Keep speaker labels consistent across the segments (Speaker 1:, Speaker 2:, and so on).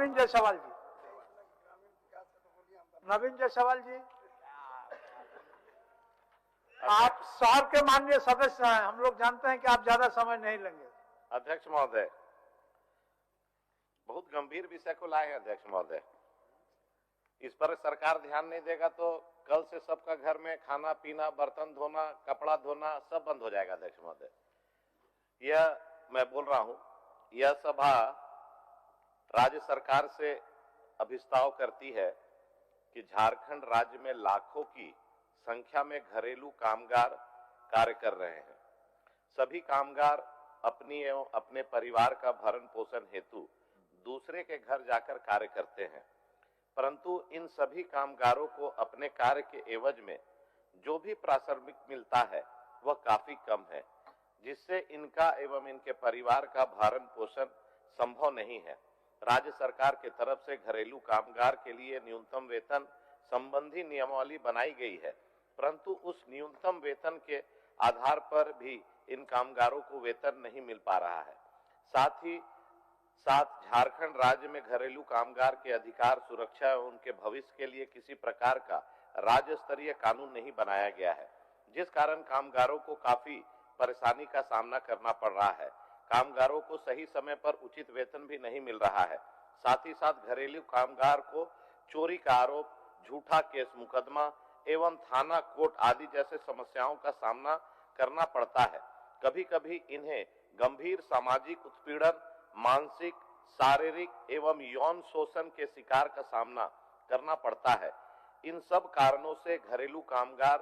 Speaker 1: नवीन जायसवाल जी, नवीन जायसवाल जी, आप शहर के माननीय सदस्य हैं, हम लोग जानते हैं कि आप ज्यादा समय नहीं लेंगे।
Speaker 2: अध्यक्ष महोदय, बहुत गंभीर विषय को लाए हैं अध्यक्ष महोदय। इस पर सरकार ध्यान नहीं देगा तो कल से सबका घर में खाना पीना, बर्तन धोना, कपड़ा धोना सब बंद हो जाएगा अध्यक्ष महोदय। यह मैं बोल रहा हूं, यह सभा राज्य सरकार से अभिस्ताव करती है कि झारखंड राज्य में लाखों की संख्या में घरेलू कामगार कार्य कर रहे हैं। सभी कामगार अपनी एवं अपने परिवार का भरण पोषण हेतु दूसरे के घर जाकर कार्य करते हैं, परंतु इन सभी कामगारों को अपने कार्य के एवज में जो भी प्रासंगिक मिलता है वह काफी कम है, जिससे इनका एवं इनके परिवार का भरण पोषण संभव नहीं है। राज्य सरकार की तरफ से घरेलू कामगार के लिए न्यूनतम वेतन संबंधी नियमावली बनाई गई है, परंतु उस न्यूनतम वेतन के आधार पर भी इन कामगारों को वेतन नहीं मिल पा रहा है। साथ ही साथ झारखंड राज्य में घरेलू कामगार के अधिकार, सुरक्षा एवं उनके भविष्य के लिए किसी प्रकार का राज्य स्तरीय कानून नहीं बनाया गया है, जिस कारण कामगारों को काफी परेशानी का सामना करना पड़ रहा है। कामगारों को सही समय पर उचित वेतन भी नहीं मिल रहा है। साथ ही साथ घरेलू कामगार को चोरी का आरोप, झूठा केस मुकदमा एवं थाना कोर्ट आदि जैसे समस्याओं का सामना करना पड़ता है। कभी कभी इन्हें गंभीर सामाजिक उत्पीड़न, मानसिक, शारीरिक एवं यौन शोषण के शिकार का सामना करना पड़ता है। इन सब कारणों से घरेलू कामगार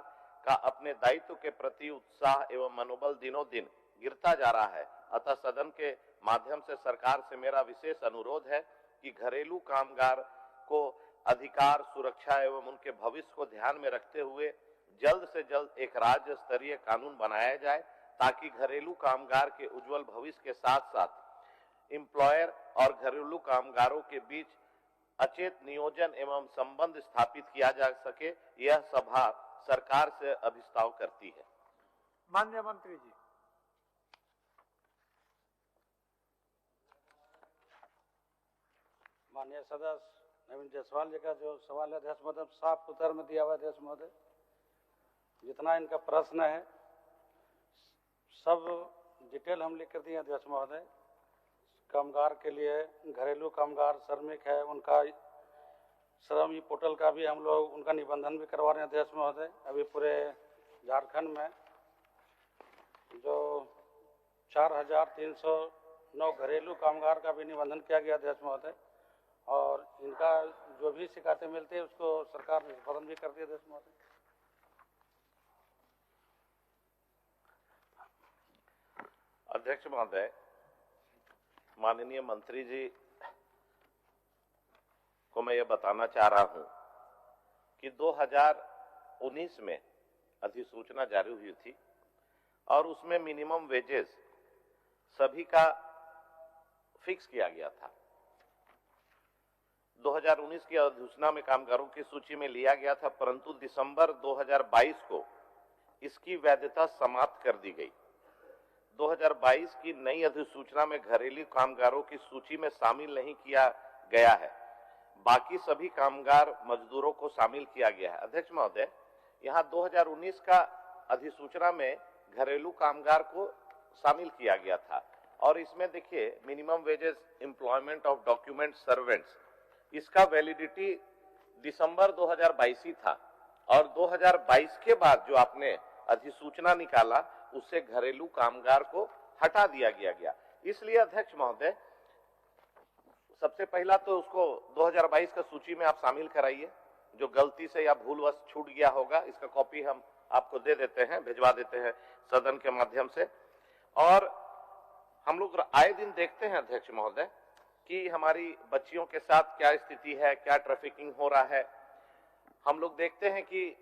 Speaker 2: का अपने दायित्व के प्रति उत्साह एवं मनोबल दिनों दिन गिरता जा रहा है। अतः सदन के माध्यम से सरकार से मेरा विशेष अनुरोध है कि घरेलू कामगार को अधिकार, सुरक्षा एवं उनके भविष्य को ध्यान में रखते हुए जल्द से जल्द एक राज्य स्तरीय कानून बनाया जाए, ताकि घरेलू कामगार के उज्जवल भविष्य के साथ साथ एम्प्लॉयर और घरेलू कामगारों के बीच अचेत नियोजन एवं संबंध स्थापित किया जा सके। यह सभा सरकार से अभिस्ताव करती है।
Speaker 1: माननीय मंत्री जी।
Speaker 3: माननीय सदस्य नवीन जायसवाल जी का जो सवाल है अध्यक्ष महोदय, साफ उत्तर में दिया हुआ अध्यक्ष महोदय। जितना इनका प्रश्न है सब डिटेल हम लिख कर दिए अध्यक्ष महोदय। कामगार के लिए, घरेलू कामगार श्रमिक है, उनका श्रम पोर्टल का भी हम लोग उनका निबंधन भी करवा रहे हैं अध्यक्ष महोदय। अभी पूरे झारखंड में जो 4309 घरेलू कामगार का भी निबंधन किया गया अध्यक्ष महोदय, और इनका जो भी शिकायतें मिलती है उसको सरकार निष्पादन भी करती है अध्यक्ष महोदय।
Speaker 2: अध्यक्ष महोदय, माननीय मंत्री जी को मैं ये बताना चाह रहा हूं कि 2019 में अधिसूचना जारी हुई थी और उसमें मिनिमम वेजेस सभी का फिक्स किया गया था। 2019 की अधिसूचना में कामगारों की सूची में लिया गया था, परंतु दिसंबर 2022 को इसकी वैधता समाप्त कर दी गई। 2022 की नई अधिसूचना में घरेलू कामगारों की सूची में शामिल नहीं किया गया है, बाकी सभी कामगार मजदूरों को शामिल किया गया है। अध्यक्ष महोदय, यहाँ 2019 का अधिसूचना में घरेलू कामगार को शामिल किया गया था और इसमें देखिए minimum wages employment of document servants, इसका वैलिडिटी दिसंबर 2022 ही था और 2022 के बाद जो आपने अधिसूचना निकाला उससे घरेलू कामगार को हटा दिया गया। इसलिए अध्यक्ष महोदय, सबसे पहला तो उसको 2022 का सूची में आप शामिल कराइए। जो गलती से या भूलवश छूट गया होगा इसका कॉपी हम आपको दे देते हैं, भिजवा देते हैं सदन के माध्यम से। और हम लोग आए दिन देखते हैं अध्यक्ष महोदय कि हमारी बच्चियों के साथ क्या स्थिति है, क्या ट्रैफिकिंग हो रहा है। हम लोग देखते हैं कि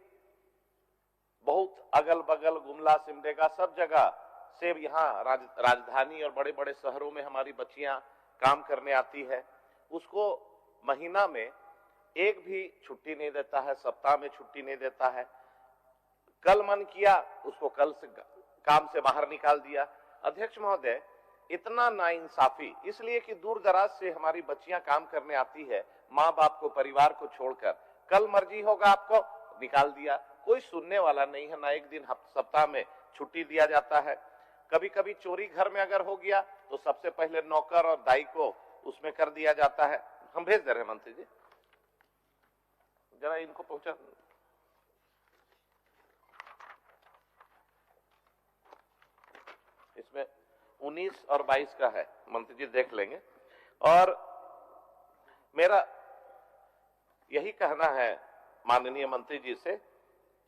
Speaker 2: बहुत अगल बगल, गुमला, सिमडेगा, सब जगह से यहाँ राजधानी और बड़े बड़े शहरों में हमारी बच्चियां काम करने आती है। उसको महीना में एक भी छुट्टी नहीं देता है, सप्ताह में छुट्टी नहीं देता है। कल मन किया उसको कल से काम से बाहर निकाल दिया। अध्यक्ष महोदय, इतना नाइंसाफी, इसलिए कि दूर दराज से हमारी बच्चियां काम करने आती है, माँ बाप को, परिवार को छोड़कर। कल मर्जी होगा आपको निकाल दिया, कोई सुनने वाला नहीं है। ना एक दिन सप्ताह में छुट्टी दिया जाता है। कभी कभी चोरी घर में अगर हो गया तो सबसे पहले नौकर और दाई को उसमें कर दिया जाता है। हम भेज दे रहे हैं मंत्री जी, जरा इनको पहुंचा। इसमें 19 और 22 का है, मंत्री जी देख लेंगे। और मेरा यही कहना है माननीय मंत्री जी से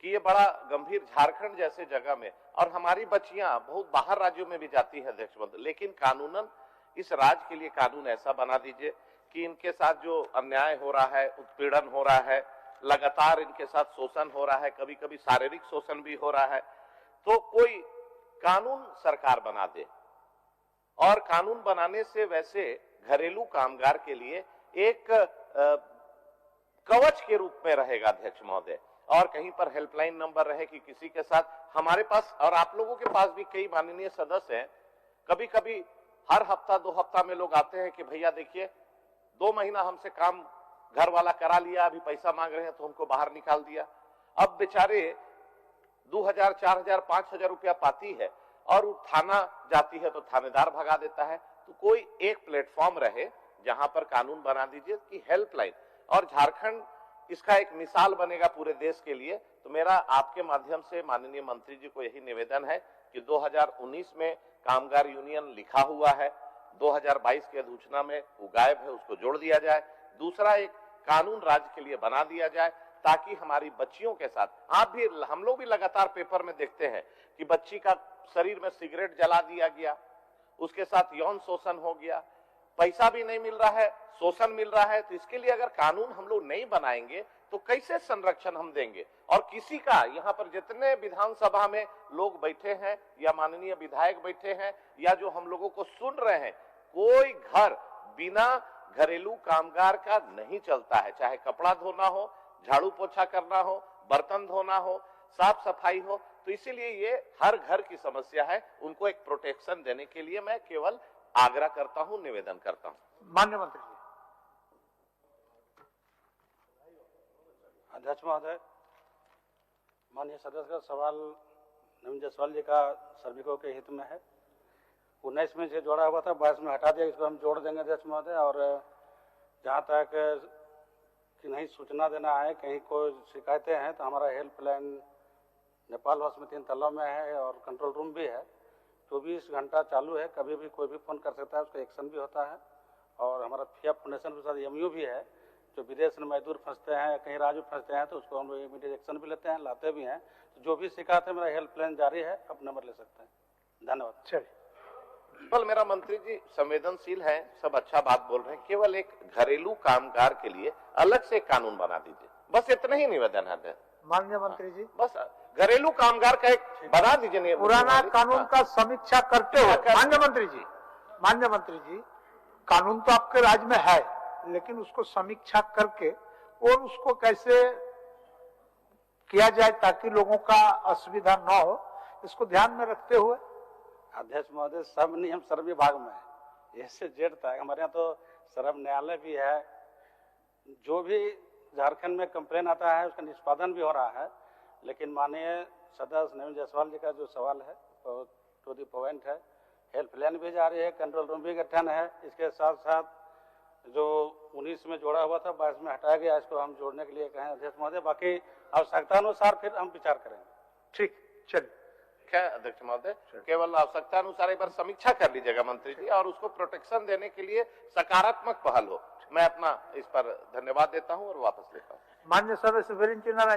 Speaker 2: कि ये बड़ा गंभीर, झारखंड जैसे जगह में, और हमारी बच्चियां बहुत बाहर राज्यों में भी जाती है अध्यक्ष महोदय, लेकिन कानूनन इस राज्य के लिए कानून ऐसा बना दीजिए कि इनके साथ जो अन्याय हो रहा है, उत्पीड़न हो रहा है, लगातार इनके साथ शोषण हो रहा है, कभी कभी शारीरिक शोषण भी हो रहा है, तो कोई कानून सरकार बना दे। और कानून बनाने से वैसे घरेलू कामगार के लिए एक कवच के रूप में रहेगा अध्यक्ष महोदय, और कहीं पर हेल्पलाइन नंबर रहे कि किसी के साथ, हमारे पास और आप लोगों के पास भी कई माननीय सदस्य हैं, कभी कभी हर हफ्ता 2 हफ्ता में लोग आते हैं कि भैया देखिए 2 महीना हमसे काम घर वाला करा लिया, अभी पैसा मांग रहे हैं तो हमको बाहर निकाल दिया। अब बेचारे 2000, 4000, 5000 रुपया पाती है और वो थाना जाती है तो थानेदार भगा देता है। तो कोई एक प्लेटफॉर्म रहे जहां पर कानून बना दीजिए कि हेल्पलाइन, और झारखंड इसका एक मिसाल बनेगा पूरे देश के लिए। तो मेरा आपके माध्यम से माननीय मंत्री जी को यही निवेदन है कि 2019 में कामगार यूनियन लिखा हुआ है, 2022 की अधिसूचना में वो गायब है, उसको जोड़ दिया जाए। दूसरा, एक कानून राज्य के लिए बना दिया जाए ताकि हमारी बच्चियों के साथ, आप भी, हम लोग भी लगातार पेपर में देखते हैं कि बच्ची का शरीर में सिगरेट जला दिया गया, उसके साथ यौन शोषण हो गया, पैसा भी नहीं मिल रहा है, शोषण मिल रहा है। तो इसके लिए अगर कानून हम लोग नहीं बनाएंगे तो कैसे संरक्षण हम देंगे? और किसी का, यहाँ पर जितने विधानसभा में लोग बैठे हैं या माननीय विधायक बैठे हैं या जो हम लोगों को सुन रहे हैं, कोई घर बिना घरेलू कामगार का नहीं चलता है। चाहे कपड़ा धोना हो, झाड़ू पोछा करना हो, बर्तन धोना हो, साफ सफाई हो। तो इसीलिए ये हर घर की समस्या है, उनको एक प्रोटेक्शन देने के लिए मैं केवल आग्रह करता हूं, निवेदन करता हूं।
Speaker 1: माननीय मंत्री जी।
Speaker 3: अध्यक्ष महोदय, माननीय सदस्य का सवाल नवीन जायसवाल जी का श्रमिकों के हित में है। 19 में से जोड़ा हुआ था, 22 में हटा दिया, इसको हम जोड़ देंगे अध्यक्ष महोदय। और जहाँ तक कि नहीं सूचना देना है, कहीं कोई शिकायतें हैं तो हमारा हेल्पलाइन नेपाल हाउस में 3 तल्लों में है और कंट्रोल रूम भी है, 24 घंटा चालू है, कभी भी कोई भी फोन कर सकता है, उसका एक्शन भी होता है। और हमारा फिया फाउंडेशन के साथ एमयू भी है, जो विदेश में मजदूर फंसते हैं, कहीं राज्य फंसते हैं तो उसको हम लोग इमीडिएट एक्शन भी लेते हैं, लाते भी हैं। तो जो भी शिकायत है, मेरा हेल्पलाइन जारी है, आप नंबर ले सकते हैं। धन्यवाद।
Speaker 1: चलिए,
Speaker 2: केवल मेरा मंत्री जी संवेदनशील है, सब अच्छा बात बोल रहे हैं, केवल एक घरेलू कामगार के लिए अलग से कानून बना दीजिए, बस इतना ही निवेदन है।
Speaker 1: माननीय मंत्री जी,
Speaker 2: बस घरेलू कामगार का एक बना दीजिए,
Speaker 1: पुराना कानून का समीक्षा करते हुए। माननीय मंत्री जी, कानून तो आपके राज्य में है, लेकिन उसको समीक्षा करके और उसको कैसे किया जाए ताकि लोगों का असुविधा न हो, इसको ध्यान में रखते हुए।
Speaker 3: अध्यक्ष महोदय, सब नियम श्रम विभाग में है, इससे जेड तक हमारे यहाँ तो श्रम न्यायालय भी है। जो भी झारखंड में कंप्लेन आता है उसका निष्पादन भी हो रहा है। लेकिन माननीय सदस्य नवीन जायसवाल जी का जो सवाल है टू द पॉइंट है, हेल्पलाइन भी जारी है, कंट्रोल रूम भी गठन है। इसके साथ साथ जो 19 में जोड़ा हुआ था, 22 में हटाया गया, इसको हम जोड़ने के लिए कहें अध्यक्ष महोदय। बाकी आवश्यकता अनुसार फिर हम विचार करेंगे।
Speaker 1: ठीक, चलिए।
Speaker 2: क्या अध्यक्ष महोदय, केवल आवश्यकता अनुसार एक बार समीक्षा कर लीजिएगा मंत्री जी, और उसको प्रोटेक्शन देने के लिए सकारात्मक पहल हो। मैं अपना इस पर धन्यवाद देता हूं और वापस लेता हूं।
Speaker 1: माननीय सदस्य वीरेंद्र नारायण।